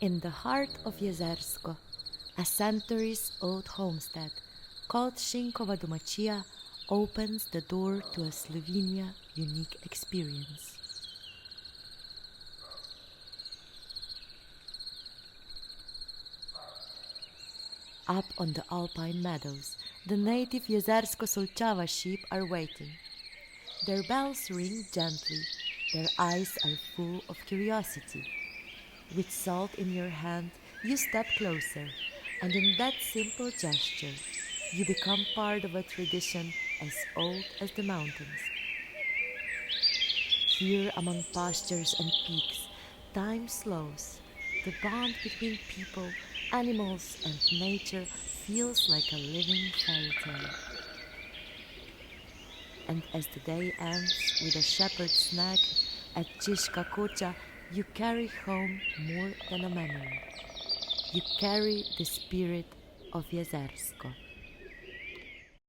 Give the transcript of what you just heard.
In the heart of Jezersko, a centuries-old homestead called Šinkova Domačija opens the door to a Slovenia Unique Experience. Up on the alpine meadows, the native Jezersko Solčava sheep are waiting. Their bells ring gently, their eyes are full of curiosity. With salt in your hand, you step closer, and in that simple gesture, you become part of a tradition as old as the mountains. Here among pastures and peaks, time slows. The bond between people, animals, and nature feels like a living fairy tale. And as the day ends with a shepherd's snack at Češka koča, you carry home more than a memory. You carry the spirit of Jezersko.